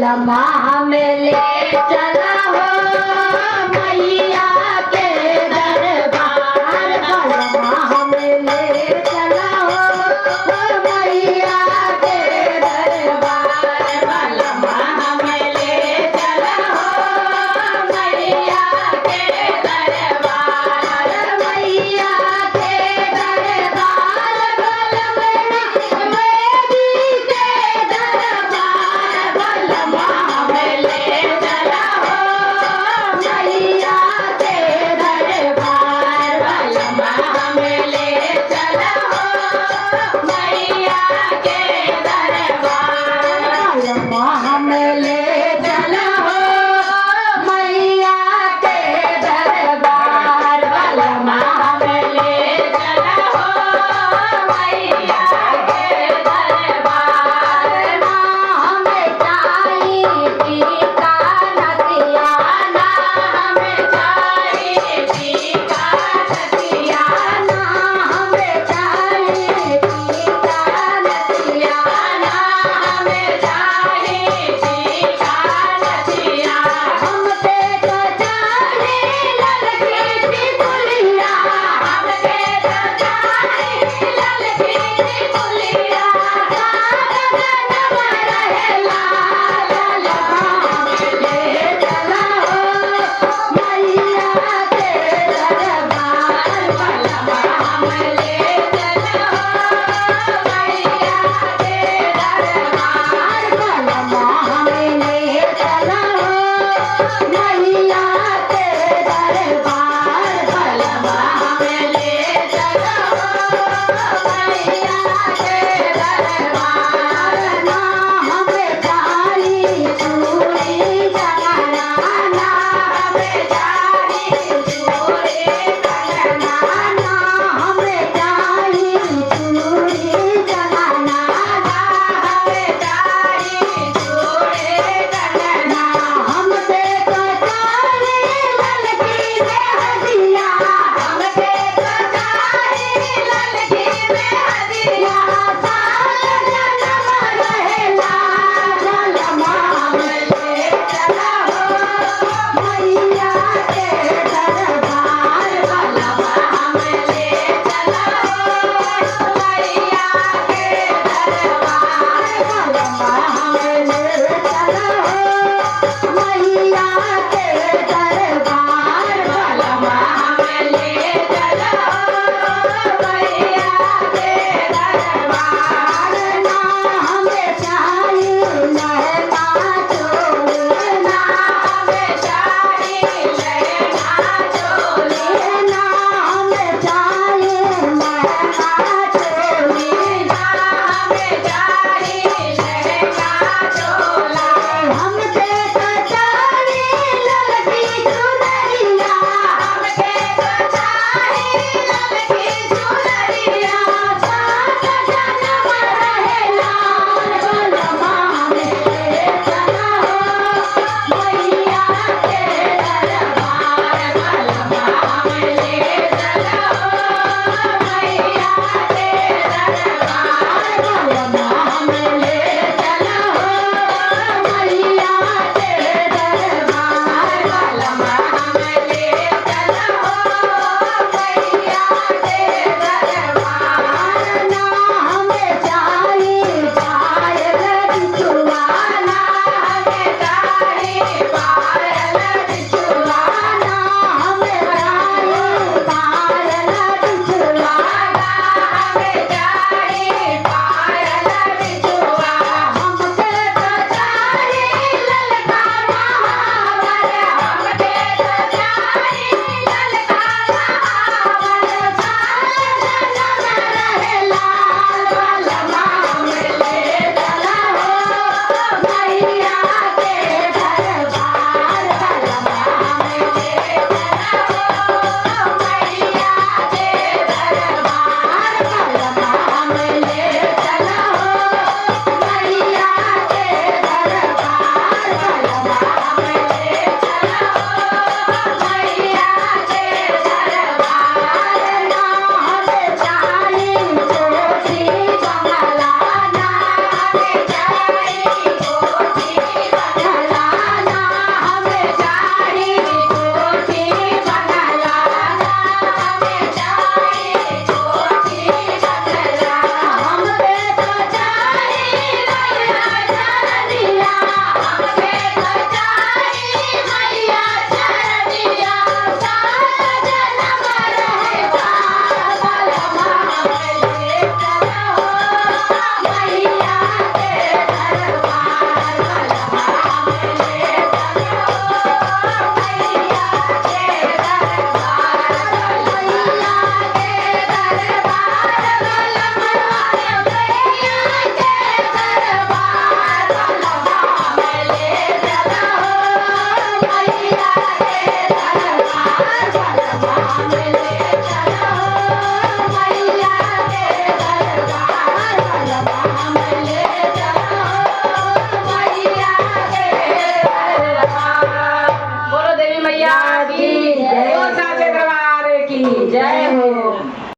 बलमा में ले चला हो मैया के दरबार, बलमा में ले चला हो मैया के दरबार, बलमा में ले चला हो मैया के दरबार, मैया के दरबार, बलमा मेरी के दरबार, बलमा में ले चला हो मैया के दरबार, बलमा में ले चला हो मैया के दरबार, बलमा में ले चला हो मैया के दरबार, बलमा में ले चला हो मैया के दरबार, ना हमें चाहिए टीका नथिया, ना हमें चाहिए टीका नथिया, ना हमें चाहिए टीका नथिया, ना हमें चाहिए टीका नथिया, हमके तो चाहिए ललकी टिकुलिया, हमके तो चाहिए ललकी टिकुलिया, कागज रहे लाल, बलमा में ले चला हो मैया के दरबार, बलमा में ले चला हो मैया के दरबार, बलमा में ले चला हो मैया के दरबार, बलमा में ले चला हो मैया